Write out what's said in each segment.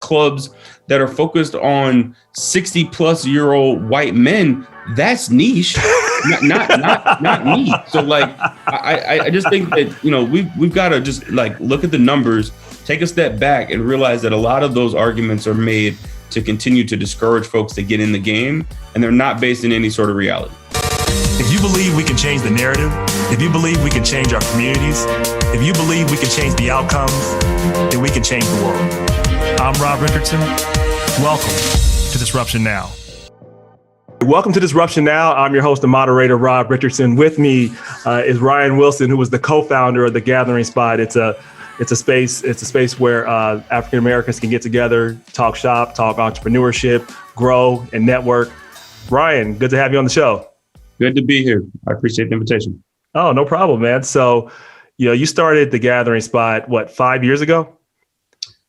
clubs that are focused on 60-plus-year-old white men, that's niche, not me. So like, I just think that, we've got to just like look at the numbers, take a step back and realize that a lot of those arguments are made to continue to discourage folks to get in the game, and they're not based in any sort of reality. If you believe we can change the narrative, if you believe we can change our communities, if you believe we can change the outcomes, then we can change the world. I'm Rob Richardson. Welcome to Disruption Now. Welcome to Disruption Now. I'm your host and moderator, Rob Richardson. With me is Ryan Wilson, who was the co-founder of The Gathering Spot. It's a space where African Americans can get together, talk shop, talk entrepreneurship, grow, and network. Ryan, good to have you on the show. Good to be here. I appreciate the invitation. Oh, no problem, man. So, you started The Gathering Spot, 5 years ago?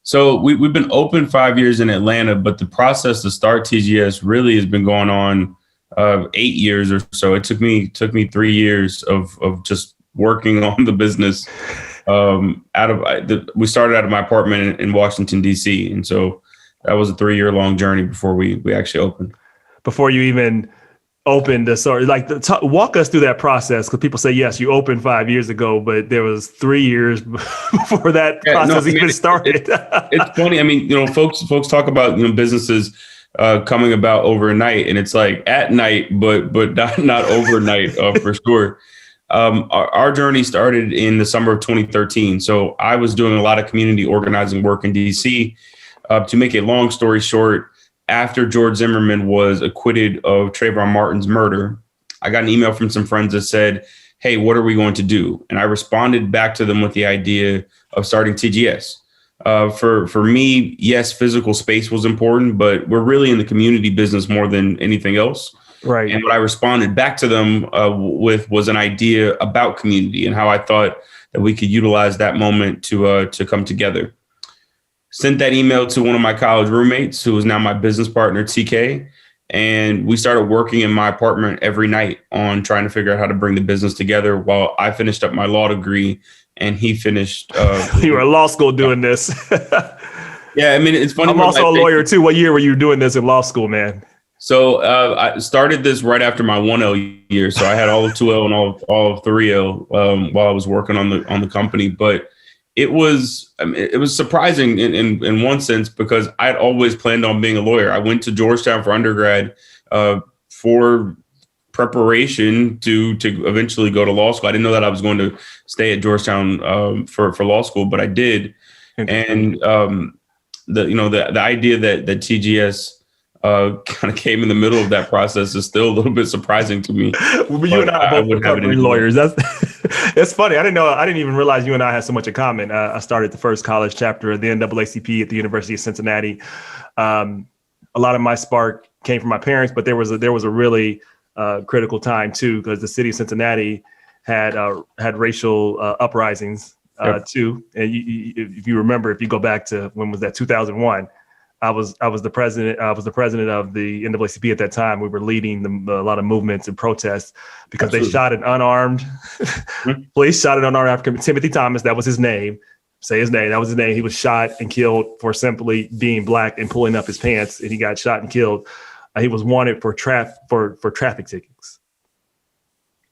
So we've been open 5 years in Atlanta, but the process to start TGS really has been going on 8 years or so. It took me 3 years of just working on the business. We started out of my apartment in Washington, D.C. And so that was a 3-year long journey before we actually opened. Before you even opened walk us through that process, because people say, yes, you opened 5 years ago, but there was 3 years before that process even started. It's funny. I mean, folks talk about, businesses coming about overnight, and it's like at night, but not overnight for sure. Our journey started in the summer of 2013. So I was doing a lot of community organizing work in DC. To make a long story short, after George Zimmerman was acquitted of Trayvon Martin's murder, I got an email from some friends that said, hey, what are we going to do? And I responded back to them with the idea of starting TGS. For me, yes, physical space was important, but we're really in the community business more than anything else. Right. And what I responded back to them with was an idea about community and how I thought that we could utilize that moment to come together. Sent that email to one of my college roommates, who is now my business partner, TK. And we started working in my apartment every night on trying to figure out how to bring the business together while I finished up my law degree and he finished. You were in law school doing this. Yeah, I mean, it's funny. I'm also a lawyer, too. What year were you doing this in law school, man? So I started this right after my 1L year. So I had all of 2L and all of 3L while I was working on the company. But it was surprising in one sense, because I'd always planned on being a lawyer. I went to Georgetown for undergrad for preparation to eventually go to law school. I didn't know that I was going to stay at Georgetown for law school, but I did. And the idea that TGS kind of came in the middle of that process is still a little bit surprising to me. Well, you and I are both recovering lawyers. It's funny. I didn't even realize you and I had so much in common. I started the first college chapter of the NAACP at the University of Cincinnati. A lot of my spark came from my parents, but there was a really critical time too, because the city of Cincinnati had racial uprisings too. And if you remember, if you go back to when was that, 2001. I was the president of the NAACP at that time. We were leading a lot of movements and protests because Absolutely. They shot an unarmed police shot an unarmed African, Timothy Thomas. That was his name. Say his name. That was his name. He was shot and killed for simply being black and pulling up his pants, and he got shot and killed. He was wanted for traffic tickets.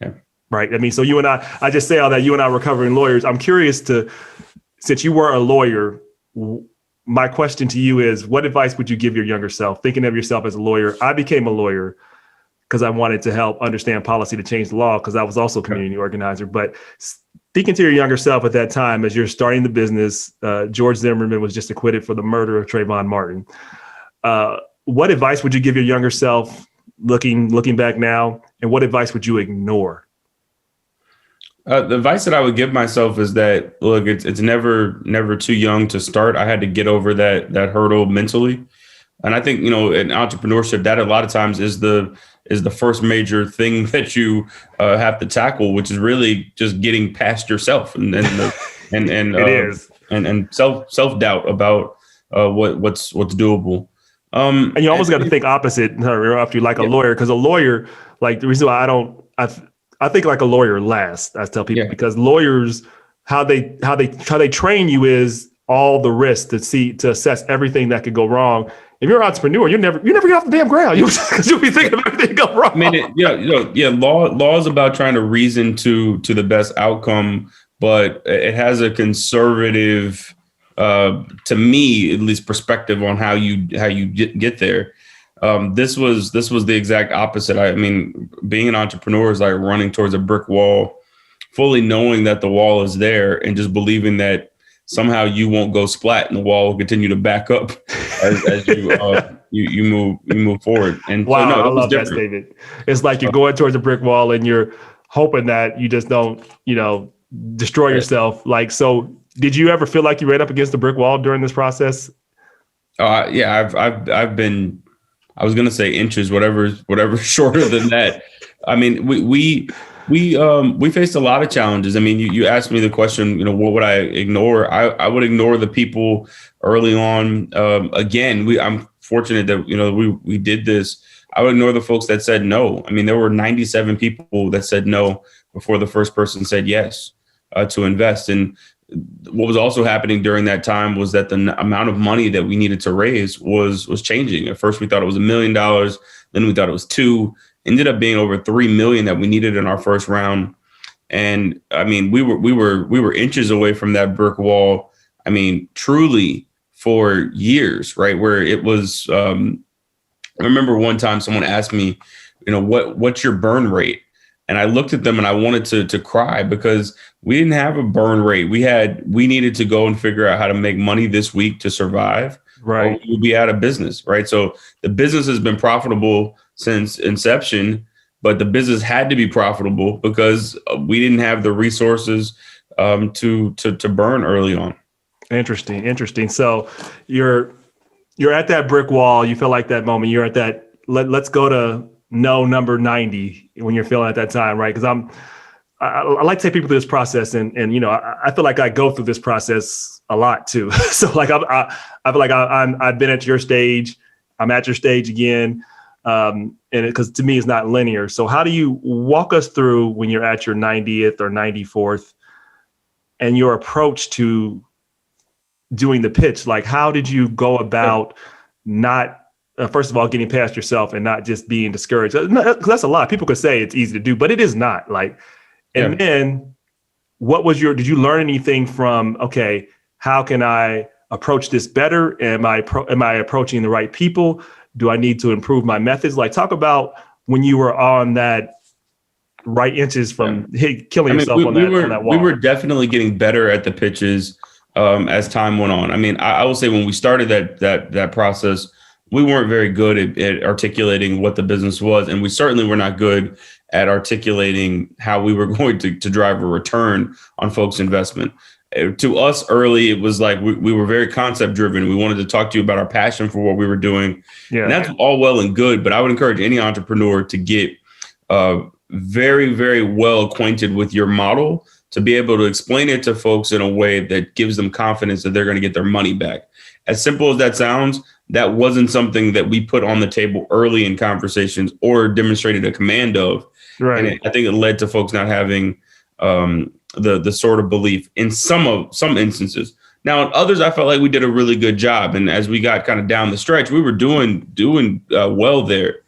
Yeah. Right. I mean, so you and I just say all that. You and I recovering lawyers. I'm curious since you were a lawyer. My question to you is, what advice would you give your younger self, thinking of yourself as a lawyer? I became a lawyer because I wanted to help understand policy to change the law, because I was also a community organizer. But speaking to your younger self at that time, as you're starting the business, George Zimmerman was just acquitted for the murder of Trayvon Martin. What advice would you give your younger self looking back now? And what advice would you ignore? The advice that I would give myself is that, look, it's never too young to start. I had to get over that hurdle mentally. And I think, in entrepreneurship, that a lot of times is the first major thing that you have to tackle, which is really just getting past yourself and self-doubt about what's doable. And you almost got to think opposite after you like a lawyer, because a lawyer, like the reason why I think like a lawyer last, I tell people, because lawyers, how they train you is all the risks to assess everything that could go wrong. If you're an entrepreneur, you never get off the damn ground. You'll be thinking of everything go wrong. I mean, law is about trying to reason to the best outcome, but it has a conservative, to me at least, perspective on how you get there. This was the exact opposite. I mean, being an entrepreneur is like running towards a brick wall, fully knowing that the wall is there and just believing that somehow you won't go splat and the wall will continue to back up as you move forward. And wow, so, no, I love that statement. It's like you're going towards a brick wall and you're hoping that you just don't, destroy yourself. Like, so did you ever feel like you ran up against the brick wall during this process? Yeah, I've been, I was going to say inches, whatever shorter than that. I mean, we faced a lot of challenges. I mean, you asked me the question, what would I ignore? I would ignore the people early on. Again, I'm fortunate that, we did this. I would ignore the folks that said no. I mean, there were 97 people that said no before the first person said yes to invest. And what was also happening during that time was that the amount of money that we needed to raise was changing. At first, we thought it was $1 million. Then we thought it was $2 million. Ended up being over $3 million that we needed in our first round. And I mean, we were inches away from that brick wall. I mean, truly for years, right? Where it was, I remember one time someone asked me, what's your burn rate? And I looked at them and I wanted to cry because we didn't have a burn rate. We needed to go and figure out how to make money this week to survive. Right. Or we'll be out of business. Right. So the business has been profitable since inception, but the business had to be profitable because we didn't have the resources to burn early on. Interesting. So you're at that brick wall. You feel like that moment. You're at that. Let's go to number 90 when you're feeling at that time, right? Because I like to take people through this process, and I feel like I go through this process a lot too. So like I feel like I've been at your stage. I'm at your stage again. And because to me, it's not linear. So how do you walk us through when you're at your 90th or 94th and your approach to doing the pitch? Like, how did you go about not, first of all, getting past yourself and not just being discouraged? Because that's a lot. People could say it's easy to do, but it is not. Like, and then did you learn anything from, okay, how can I approach this better? Am I approaching the right people? Do I need to improve my methods? Like, talk about when you were on that right inches from killing yourself on that wall. We were definitely getting better at the pitches as time went on. I mean, I will say when we started that process, we weren't very good at articulating what the business was. And we certainly were not good at articulating how we were going to drive a return on folks' investment. To us early, it was like we were very concept driven. We wanted to talk to you about our passion for what we were doing. Yeah. And that's all well and good, but I would encourage any entrepreneur to get very, very well acquainted with your model to be able to explain it to folks in a way that gives them confidence that they're going to get their money back. As simple as that sounds, that wasn't something that we put on the table early in conversations or demonstrated a command of. Right. And I think it led to folks not having the sort of belief in some instances. Now, in others, I felt like we did a really good job. And as we got kind of down the stretch, we were doing well there.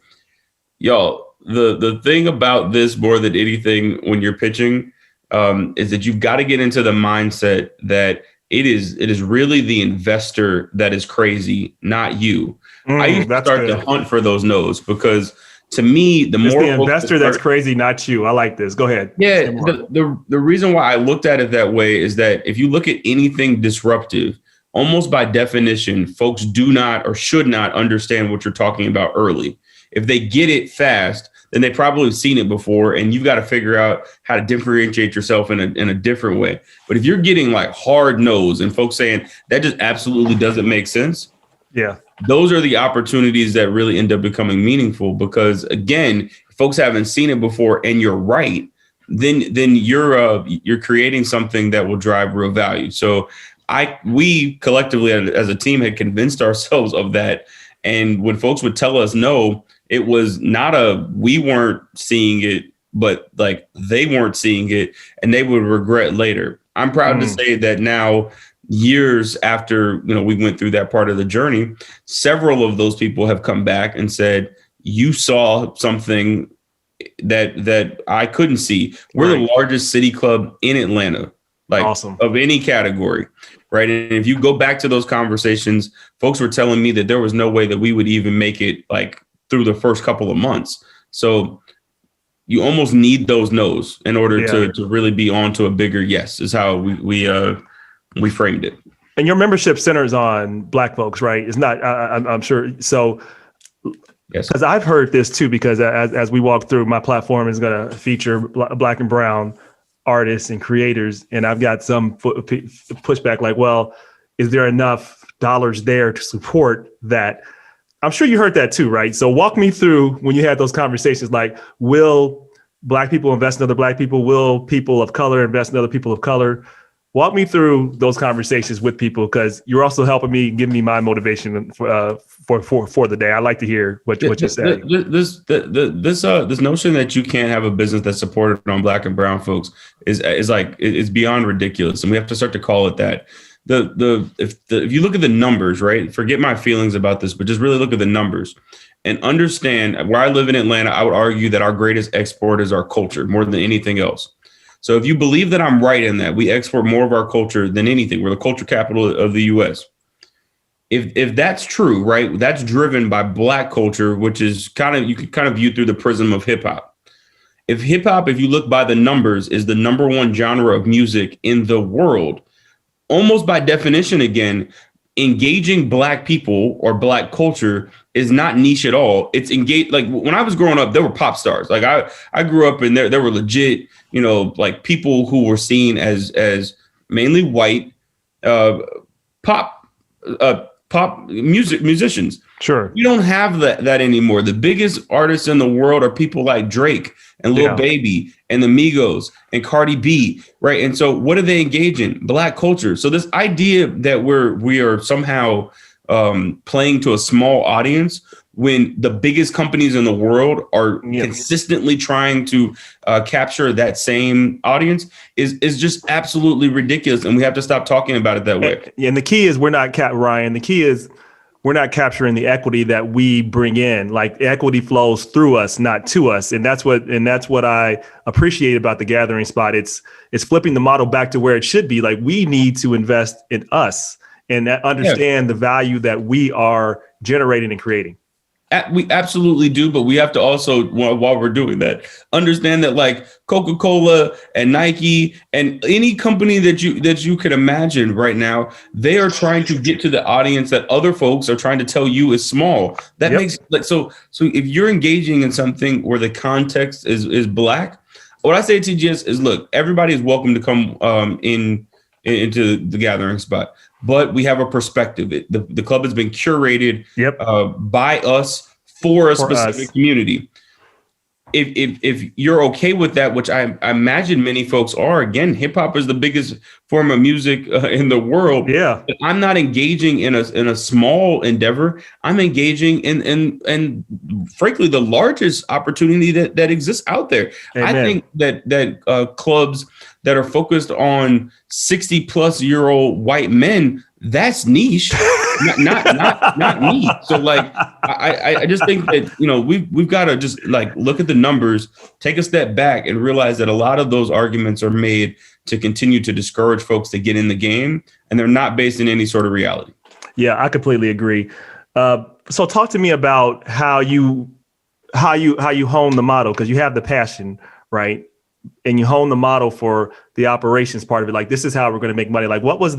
Y'all, the thing about this more than anything when you're pitching is that you've got to get into the mindset that it is really the investor that is crazy, not you. I used to start to hunt for those no's because to me, the investor that's crazy, not you. I like this. Go ahead. Yeah. The reason why I looked at it that way is that if you look at anything disruptive, almost by definition, folks do not or should not understand what you're talking about early. If they get it fast, then they probably have seen it before, and you've got to figure out how to differentiate yourself in a different way. But if you're getting like hard no's and folks saying that just absolutely doesn't make sense, yeah, those are the opportunities that really end up becoming meaningful. Because again, if folks haven't seen it before, and you're right, then you're creating something that will drive real value. So we collectively as a team had convinced ourselves of that, and when folks would tell us no, it was not we weren't seeing it, but like they weren't seeing it and they would regret later. I'm proud to say that now years after, we went through that part of the journey, several of those people have come back and said, you saw something that I couldn't see. We're the largest city club in Atlanta, like awesome. Of any category. Right. And if you go back to those conversations, folks were telling me that there was no way that we would even make it like through the first couple of months. So you almost need those no's in order to really be on to a bigger yes, is how we framed it. And your membership centers on Black folks, right? It's not, I'm sure. So, yes, because I've heard this too, because as we walk through, my platform is going to feature Black and brown artists and creators. And I've got some pushback like, well, is there enough dollars there to support that? I'm sure you heard that too, right? So walk me through when you had those conversations, like, will Black people invest in other Black people? Will people of color invest in other people of color? Walk me through those conversations with people, because you're also helping me, give me my motivation for the day. I like to hear what you say. This notion that you can't have a business that's supported on Black and brown folks is beyond ridiculous, and we have to start to call it that. If you look at the numbers, right? Forget my feelings about this, but just really look at the numbers and understand. Where I live in Atlanta, I would argue that our greatest export is our culture more than anything else. So if you believe that I'm right in that, we export more of our culture than anything. We're the culture capital of the U.S. If that's true, right, that's driven by Black culture, which is you could kind of view through the prism of hip hop. If hip hop, if you look by the numbers, is the number one genre of music in the world, almost by definition, again, engaging Black people or Black culture is not niche at all. It's engaged. Like when I was growing up, there were pop stars. Like I grew up and there were legit, like people who were seen as mainly white pop musicians. Sure. We don't have that anymore. The biggest artists in the world are people like Drake and Lil Baby and the Migos and Cardi B, right? And so what do they engage in? Black culture. So this idea that we are somehow playing to a small audience when the biggest companies in the world are consistently trying to capture that same audience is just absolutely ridiculous. And we have to stop talking about it that way. And the key is Ryan, the key is we're not capturing the equity that we bring in. Like equity flows through us, not to us. And that's what I appreciate about the Gathering Spot. It's flipping the model back to where it should be. Like we need to invest in us and understand the value that we are generating and creating. We absolutely do, but we have to also, while we're doing that, understand that like Coca-Cola and Nike and any company that you can imagine right now, they are trying to get to the audience that other folks are trying to tell you is small. That makes like so if you're engaging in something where the context is Black, what I say to TGS is, look, everybody is welcome to come into the Gathering Spot. But we have a perspective. The club has been curated by us for a specific community. If you're okay with that, which I imagine many folks are, again, hip hop is the biggest form of music in the world. Yeah, but I'm not engaging in a small endeavor. I'm engaging in frankly the largest opportunity that exists out there. Amen. I think that clubs that are focused on 60-plus-year-old white men, that's niche, not me. So like, I just think that, we've got to just like look at the numbers, take a step back and realize that a lot of those arguments are made to continue to discourage folks to get in the game, and they're not based in any sort of reality. Yeah, I completely agree. So talk to me about how you hone the model, because you have the passion, right? And you hone the model for the operations part of it. Like, this is how we're going to make money. Like, what were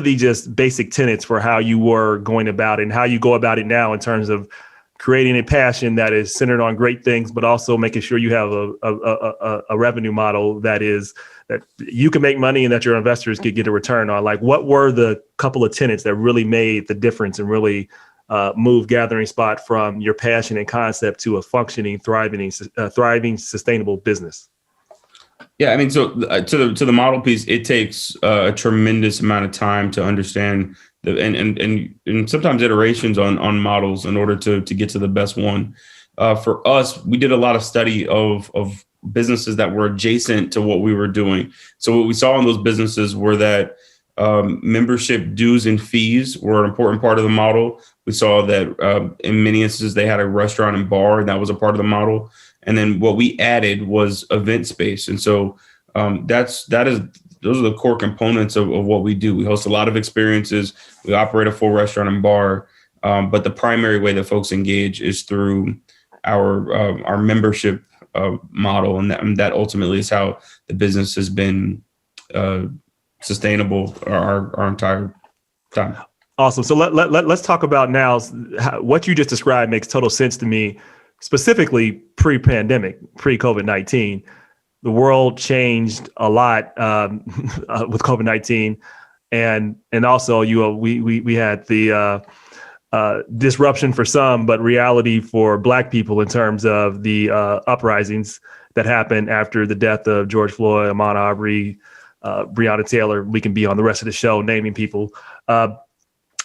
the just basic tenets for how you were going about it and how you go about it now in terms of creating a passion that is centered on great things, but also making sure you have a revenue model that you can make money and that your investors could get a return on? Like, what were the couple of tenets that really made the difference and really move Gathering Spot from your passion and concept to a functioning, thriving, sustainable business? Yeah, I mean, so to the model piece, it takes a tremendous amount of time to understand and sometimes iterations on models in order to get to the best one. For us, we did a lot of study of businesses that were adjacent to what we were doing. So what we saw in those businesses were that Membership dues and fees were an important part of the model. We saw that in many instances they had a restaurant and bar, and that was a part of the model. And then what we added was event space. And so those are the core components of what we do. We host a lot of experiences. We operate a full restaurant and bar, but the primary way that folks engage is through our membership model, and that ultimately is how the business has been sustainable our entire time. Awesome. So let's talk about now what you just described makes total sense to me, specifically pre-pandemic, pre-COVID-19. The world changed a lot with COVID-19, and also we had the disruption for some, but reality for Black people in terms of the uprisings that happened after the death of George Floyd, Ahmaud Arbery, Breonna Taylor. We can be on the rest of the show naming people.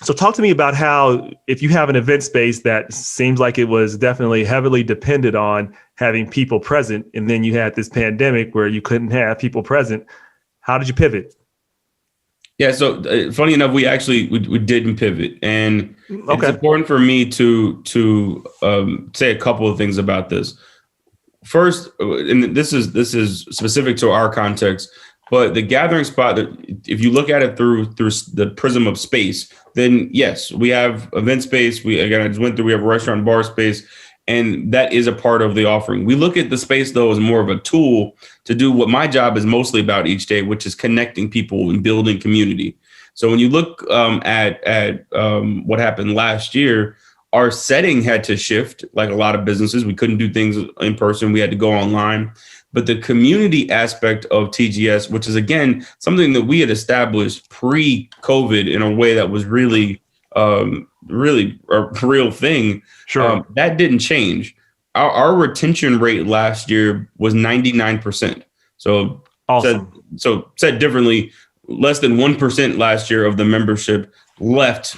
So talk to me about how, if you have an event space that seems like it was definitely heavily dependent on having people present, and then you had this pandemic where you couldn't have people present, how did you pivot? Yeah, so funny enough, we didn't pivot, and it's important for me to say a couple of things about this. First, and this is specific to our context, but the gathering spot, if you look at it through the prism of space, then yes, we have event space. We have a restaurant and bar space, and that is a part of the offering. We look at the space though as more of a tool to do what my job is mostly about each day, which is connecting people and building community. So when you look at what happened last year, our setting had to shift. Like a lot of businesses, we couldn't do things in person. We had to go online. But the community aspect of TGS, which is, again, something that we had established pre-COVID in a way that was really a real thing, sure, that didn't change. Our retention rate last year was 99%. So awesome. Said differently, less than 1% last year of the membership left,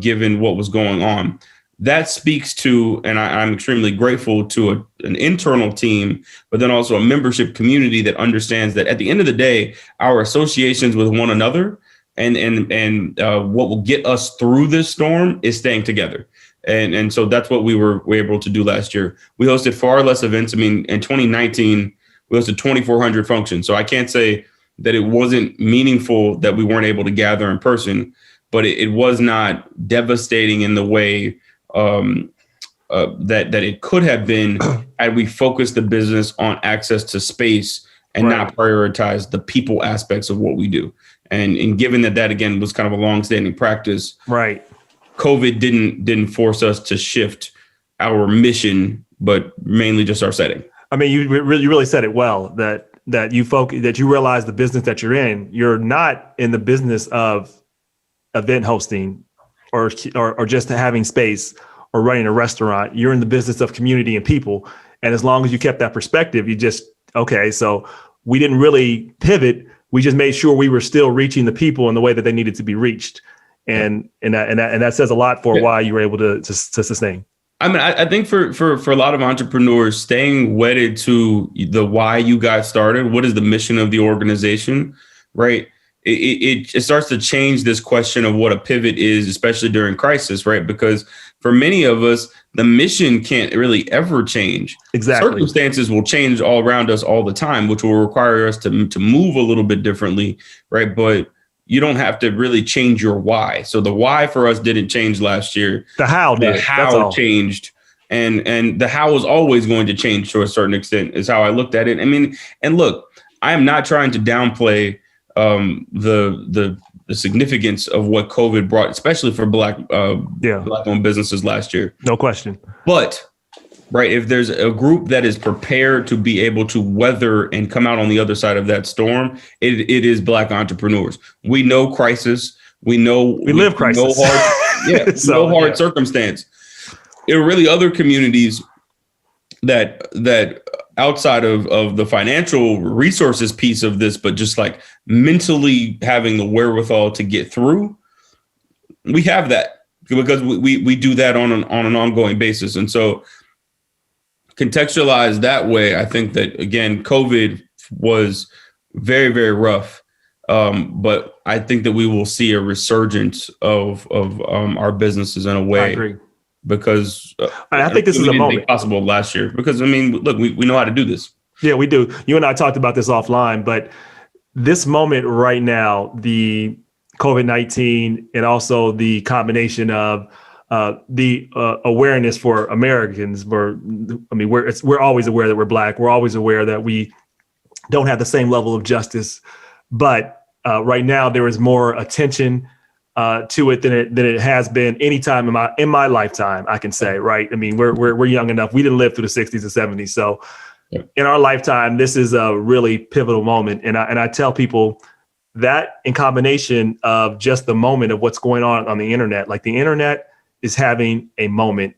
given what was going on. That speaks to, and I'm extremely grateful to an internal team, but then also a membership community that understands that at the end of the day, our associations with one another and what will get us through this storm is staying together. And so that's what we were able to do last year. We hosted far less events. I mean, in 2019, we hosted 2,400 functions. So I can't say that it wasn't meaningful that we weren't able to gather in person, but it was not devastating in the way that it could have been had we focused the business on access to space and not prioritize the people aspects of what we do. And given that again was kind of a longstanding practice, right? COVID didn't force us to shift our mission, but mainly just our setting. I mean, you really said it well, that you realize the business that you're in. You're not in the business of event hosting or just having space or running a restaurant. You're in the business of community and people. And as long as you kept that perspective, so we didn't really pivot. We just made sure we were still reaching the people in the way that they needed to be reached. And that says a lot for why you were able to sustain. I mean, I think for a lot of entrepreneurs, staying wedded to the why you got started, what is the mission of the organization, right? It starts to change this question of what a pivot is, especially during crisis, right? Because for many of us, the mission can't really ever change. Exactly. Circumstances will change all around us all the time, which will require us to move a little bit differently, right? But you don't have to really change your why. So the why for us didn't change last year. The how did. The how changed. And the how is always going to change to a certain extent is how I looked at it. I mean, and look, I am not trying to downplay the significance of what COVID brought, especially for Black-owned businesses last year. No question. But right, if there's a group that is prepared to be able to weather and come out on the other side of that storm, it is Black entrepreneurs. We know crisis. We live crisis. No hard circumstance. There are really other communities that outside of the financial resources piece of this, but just like mentally having the wherewithal to get through, we have that because we do that on an ongoing basis. And so contextualized that way, I think that, again, COVID was very, very rough. But I think that we will see a resurgence of our businesses in a way. I agree. Because I think this is a moment possible last year. Because I mean, look, we know how to do this. Yeah, we do. You and I talked about this offline, but this moment right now, the COVID-19 and also the combination of the awareness for Americans, we're always aware that we're Black. We're always aware that we don't have the same level of justice, but right now there is more attention to it than it has been any time in my lifetime. I can say, right? I mean, we're young enough. We didn't live through the 60s and 70s, so in our lifetime, this is a really pivotal moment. And I tell people that in combination of just the moment of what's going on the internet, like the internet is having a moment,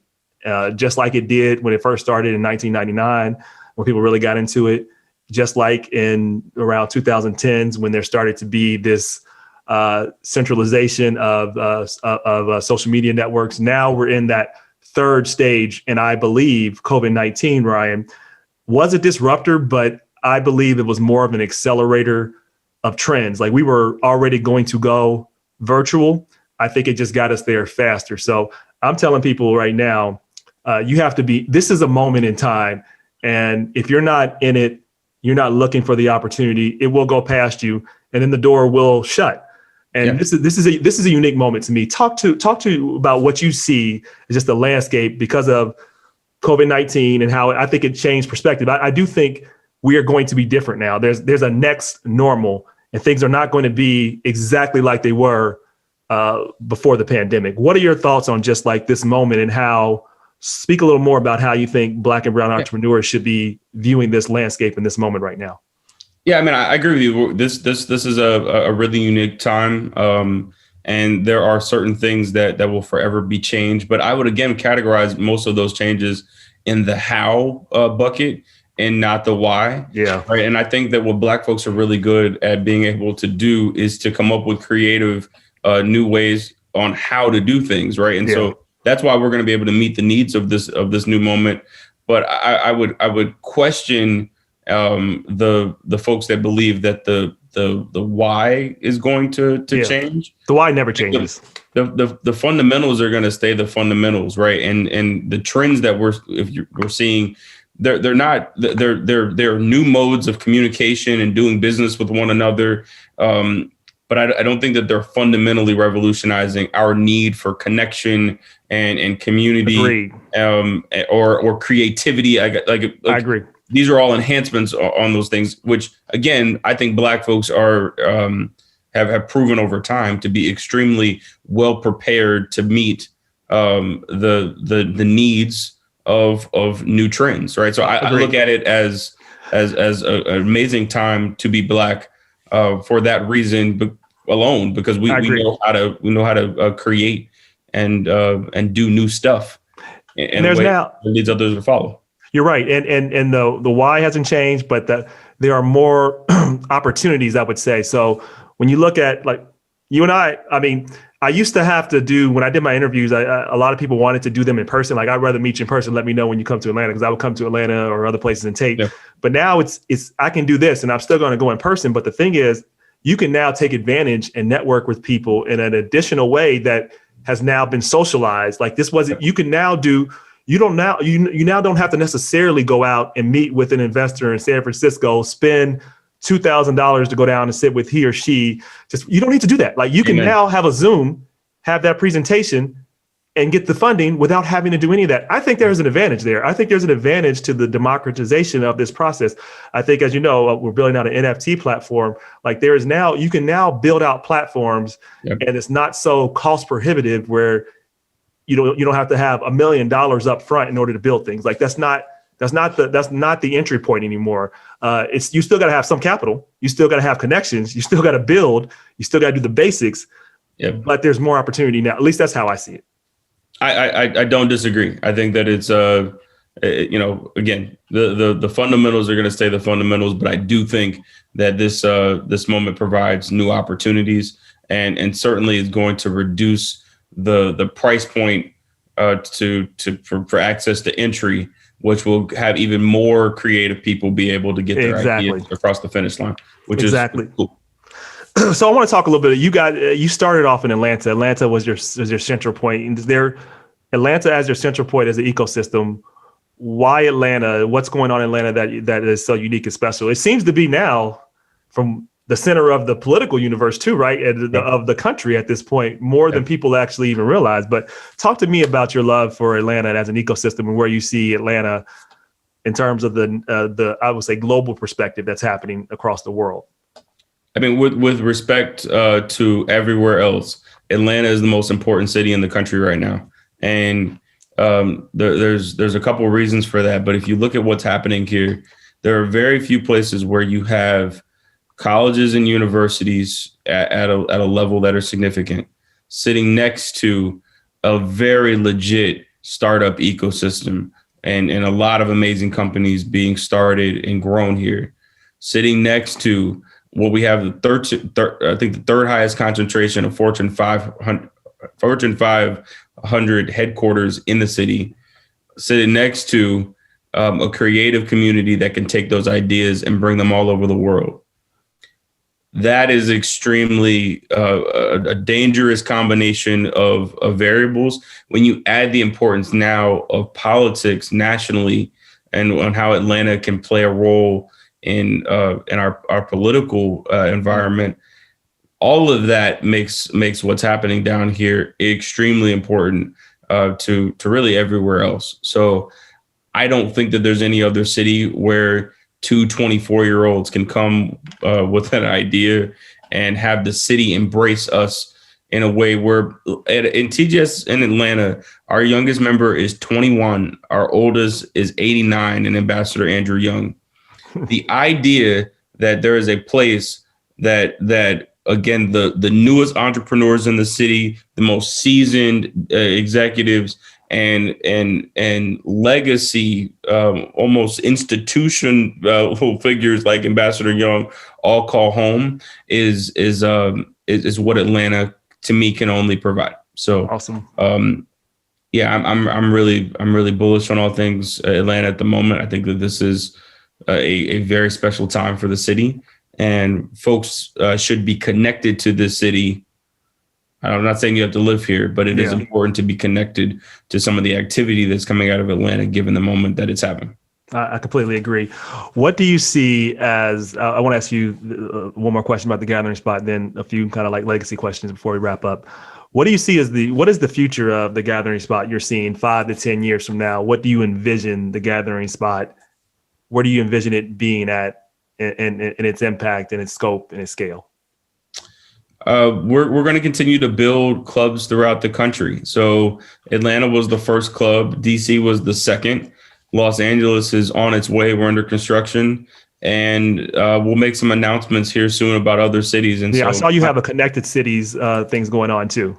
just like it did when it first started in 1999, when people really got into it, just like in around 2010s, when there started to be this centralization of social media networks. Now we're in that third stage. And I believe COVID-19, Ryan, was a disruptor, but I believe it was more of an accelerator of trends. Like we were already going to go virtual. I think it just got us there faster. So I'm telling people right now, this is a moment in time. And if you're not in it, you're not looking for the opportunity, it will go past you and then the door will shut. And this is a unique moment to me. Talk to about what you see as just the landscape because of COVID-19 and how I think it changed perspective. I do think we are going to be different now. There's a next normal and things are not going to be exactly like they were before the pandemic. What are your thoughts on just like this moment and speak a little more about how you think Black and brown entrepreneurs should be viewing this landscape in this moment right now? Yeah, I mean, I agree with you. This is a really unique time. And there are certain things that will forever be changed. But I would, again, categorize most of those changes in the how bucket and not the why. Yeah. Right. And I think that what Black folks are really good at being able to do is to come up with creative new ways on how to do things. Right. And so that's why we're going to be able to meet the needs of this new moment. But I would question the folks that believe that the why is going to change. The why never changes. The fundamentals are going to stay the fundamentals, right? And the trends that we're seeing, they're new modes of communication and doing business with one another. But I don't think that they're fundamentally revolutionizing our need for connection and community, or creativity. I agree. These are all enhancements on those things, which, again, I think Black folks are have proven over time to be extremely well prepared to meet the needs of new trends. Right. So I look at it as an amazing time to be Black for that reason alone, because we know how to create and do new stuff. And there's now leads others to follow. You're right. And the why hasn't changed, but there are more opportunities, I would say. So when you look at like you and I mean, I used to have to do, when I did my interviews, a lot of people wanted to do them in person. Like, I'd rather meet you in person. Let me know when you come to Atlanta, because I would come to Atlanta or other places and tape. Yeah. But now it's I can do this and I'm still going to go in person. But the thing is, you can now take advantage and network with people in an additional way that has now been socialized. Like this wasn't, you can now do, you now don't have to necessarily go out and meet with an investor in San Francisco, spend $2,000 to go down and sit with he or she. You don't need to do that. Like you can now have a Zoom, have that presentation and get the funding without having to do any of that. I think there's an advantage there. I think there's an advantage to the democratization of this process. I think, as you know, we're building out an NFT platform. Like you can now build out platforms and it's not so cost prohibitive where you don't have to have $1 million up front in order to build things. Like that's not the entry point anymore. You still got to have some capital. You still got to have connections. You still got to build. You still got to do the basics. Yep. But there's more opportunity now. At least that's how I see it. I don't disagree. I think that it's again, the fundamentals are going to stay the fundamentals, but I do think that this moment provides new opportunities and certainly is going to reduce the price point for access to entry, which will have even more creative people be able to get their ideas across the finish line, which is cool. So I want to talk a little bit. You started off in Atlanta. Atlanta was your central point. Is there Atlanta as your central point as an ecosystem? Why Atlanta? What's going on in Atlanta that is so unique and special? It seems to be now from the center of the political universe too, right? Of the country at this point, more than people actually even realize. But talk to me about your love for Atlanta as an ecosystem and where you see Atlanta in terms of the I would say global perspective that's happening across the world. I mean, with respect to everywhere else, Atlanta is the most important city in the country right now, and there's a couple of reasons for that. But if you look at what's happening here, there are very few places where you have colleges and universities at a level that are significant, sitting next to a very legit startup ecosystem and a lot of amazing companies being started and grown here, sitting next to what we have the third highest concentration of Fortune 500 headquarters in the city, sitting next to a creative community that can take those ideas and bring them all over the world. That is extremely a dangerous combination of variables when you add the importance now of politics nationally and on how Atlanta can play a role in our political environment. All of that makes what's happening down here extremely important to really everywhere else. So I don't think that there's any other city where two 24-year-olds can come with an idea and have the city embrace us in a way where in TGS in Atlanta, our youngest member is 21, our oldest is 89, and Ambassador Andrew Young. The idea that there is a place that again, the newest entrepreneurs in the city, the most seasoned executives and legacy, almost institution figures like Ambassador Young all call home is what Atlanta to me can only provide. So awesome. Yeah, I'm really bullish on all things Atlanta at the moment. I think that this is a very special time for the city, and folks should be connected to this city. I'm not saying you have to live here, but it is important to be connected to some of the activity that's coming out of Atlanta, given the moment that it's happening. I completely agree. What do you see as, I want to ask you one more question about the gathering spot, then a few kind of like legacy questions before we wrap up. What do you see as what is the future of the gathering spot you're seeing 5 to 10 years from now? What do you envision the gathering spot? Where do you envision it being at in its impact and its scope and its scale? We're going to continue to build clubs throughout the country. So Atlanta was the first club. DC was the second. Los Angeles is on its way. We're under construction. And we'll make some announcements here soon about other cities. And I saw you have a connected cities things going on too.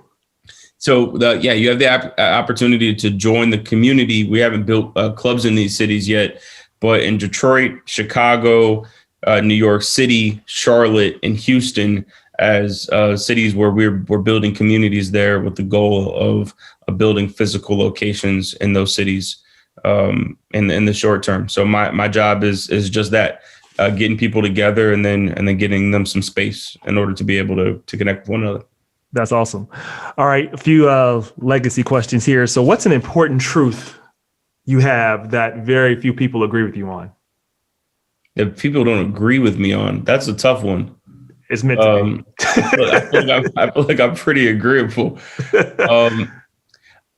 So you have the opportunity to join the community. We haven't built clubs in these cities yet, but in Detroit, Chicago, New York City, Charlotte, and Houston, as cities where we're building communities there with the goal of building physical locations in those cities in the short term. So my job is just that, getting people together and then getting them some space in order to be able to connect with one another. That's awesome. All right, a few legacy questions here. So what's an important truth you have that very few people agree with you on? That people don't agree with me on? That's a tough one. It's meant to be. I feel like I'm pretty agreeable.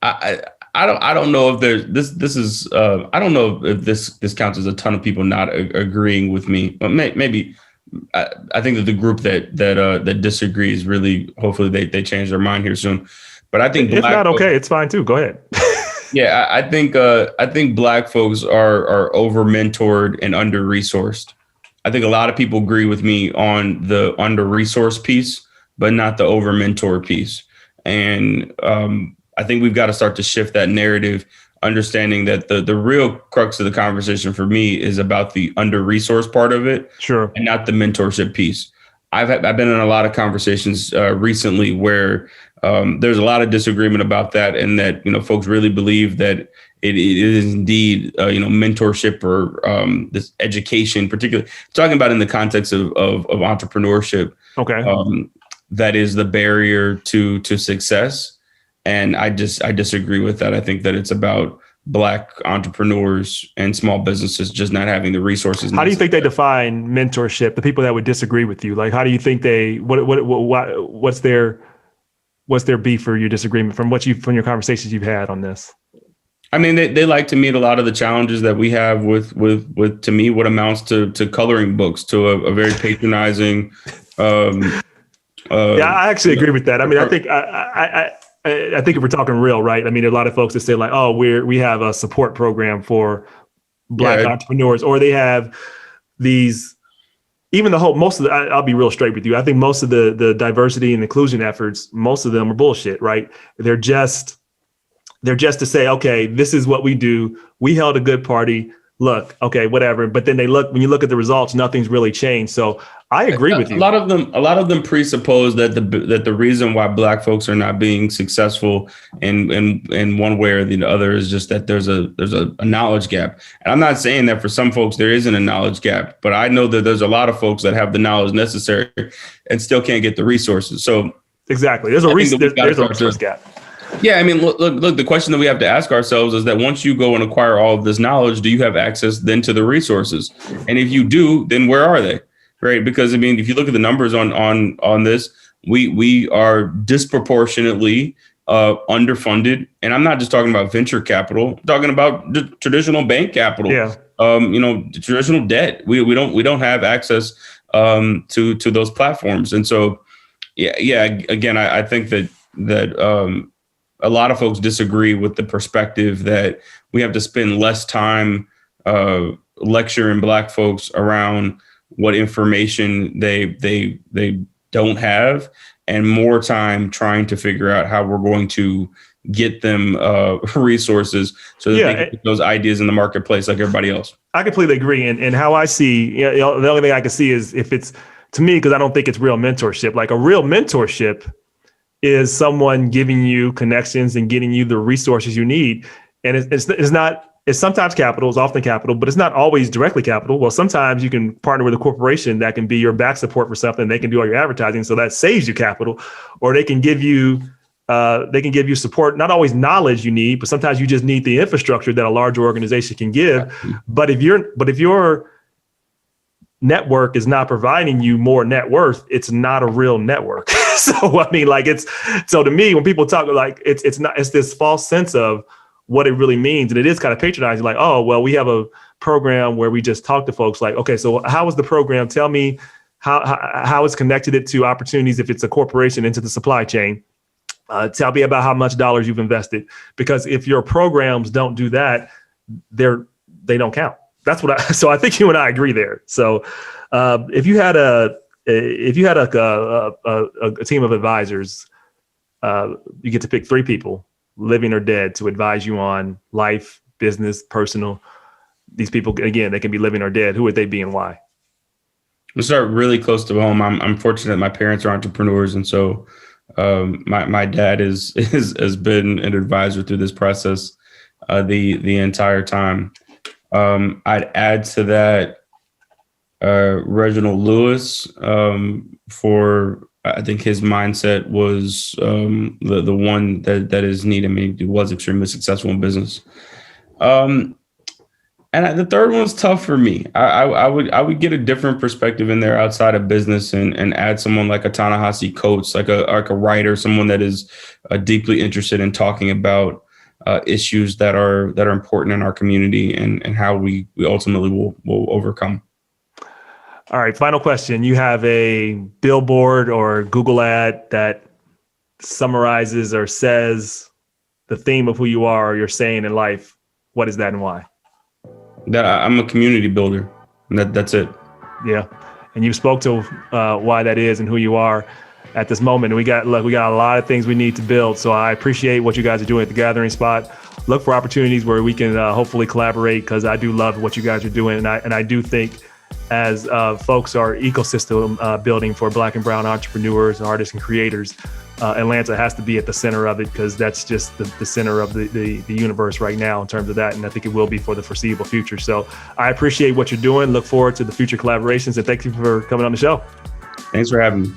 I don't know if there's this is I don't know if this counts as a ton of people not agreeing with me. But maybe I think that the group that disagrees really, hopefully they change their mind here soon. But I think if not okay, it's fine too. Go ahead. Yeah, I think Black folks are over mentored and under resourced. I think a lot of people agree with me on the under resourced piece, but not the over mentored piece. And I think we've got to start to shift that narrative, understanding that the real crux of the conversation for me is about the under resourced part of it, sure, and not the mentorship piece. I've been in a lot of conversations recently where There's a lot of disagreement about that, and that folks really believe that it is indeed mentorship or this education, particularly talking about in the context of entrepreneurship. Okay. That is the barrier to success, and I disagree with that. I think that it's about Black entrepreneurs and small businesses just not having the resources. How do you think they define mentorship? The people that would disagree with you, like, how do you think what's their beef or your disagreement from your conversations you've had on this? I mean, they like to meet a lot of the challenges that we have with to me what amounts to coloring books, to a very patronizing. Yeah, I actually agree with that. I mean, I think if we're talking real, right? I mean, there are a lot of folks that say like, oh, we have a support program for Black entrepreneurs, or they have these, even the whole, most of the, I'll be real straight with you. I think most of the diversity and inclusion efforts, most of them are bullshit, right? They're just to say, okay, this is what we do. We held a good party. Look, okay, whatever. But then when you look at the results, nothing's really changed. So I agree with you. A lot of them presuppose that the reason why Black folks are not being successful in one way or the other is just that there's a knowledge gap. And I'm not saying that for some folks there isn't a knowledge gap, but I know that there's a lot of folks that have the knowledge necessary and still can't get the resources. So exactly, there's a resource gap. Yeah, I mean, look, the question that we have to ask ourselves is that once you go and acquire all of this knowledge, do you have access then to the resources? And if you do, then where are they? Right? Because I mean, if you look at the numbers on this, we are disproportionately underfunded, and I'm not just talking about venture capital. I'm talking about the traditional bank capital. Yeah. Traditional debt. We don't have access to those platforms, and so yeah. Again, I think that a lot of folks disagree with the perspective that we have to spend less time lecturing Black folks around what information they don't have, and more time trying to figure out how we're going to get them resources so that they can put those ideas in the marketplace like everybody else. I completely agree. And how I see, the only thing I can see is if it's, to me, because I don't think it's real mentorship. Like a real mentorship is someone giving you connections and getting you the resources you need. And it's sometimes capital, it's often capital, but it's not always directly capital. Well, sometimes you can partner with a corporation that can be your back support for something. They can do all your advertising, so that saves you capital, or they can give you support, not always knowledge you need, but sometimes you just need the infrastructure that a larger organization can give. But if your network is not providing you more net worth, it's not a real network. So I mean, like so to me, when people talk like it's this false sense of what it really means, and it is kind of patronizing. Like, oh well, we have a program where we just talk to folks. Like, okay, so how is the program? Tell me how it's connected it to opportunities if it's a corporation into the supply chain. Tell me about how much dollars you've invested, because if your programs don't do that, they don't count. That's what so I think you and I agree there. So if you had a team of advisors, you get to pick 3 people, living or dead, to advise you on life, business, personal. These people, again, they can be living or dead. Who would they be and why? We'll start really close to home. I'm fortunate my parents are entrepreneurs, and so my dad has been an advisor through this process the entire time. I'd add to that Reginald Lewis for, I think his mindset was the one that is needed. I mean, he was extremely successful in business. And the third one's tough for me. I would get a different perspective in there outside of business and add someone like a Ta-Nehisi Coates, like a writer, someone that is deeply interested in talking about issues that are important in our community and how we ultimately will overcome. All right, final question. You have a billboard or Google ad that summarizes or says the theme of who you are or you're saying in life. What is that and why? That I'm a community builder. And that's it. Yeah. And you spoke to why that is and who you are at this moment. And we got a lot of things we need to build. So I appreciate what you guys are doing at the Gathering Spot. Look for opportunities where we can hopefully collaborate, because I do love what you guys are doing. And I do think as folks are ecosystem building for Black and brown entrepreneurs, artists, and creators, Atlanta has to be at the center of it, because that's just the center of the universe right now in terms of that. And I think it will be for the foreseeable future. So I appreciate what you're doing. Look forward to the future collaborations, and thank you for coming on the show. Thanks for having me.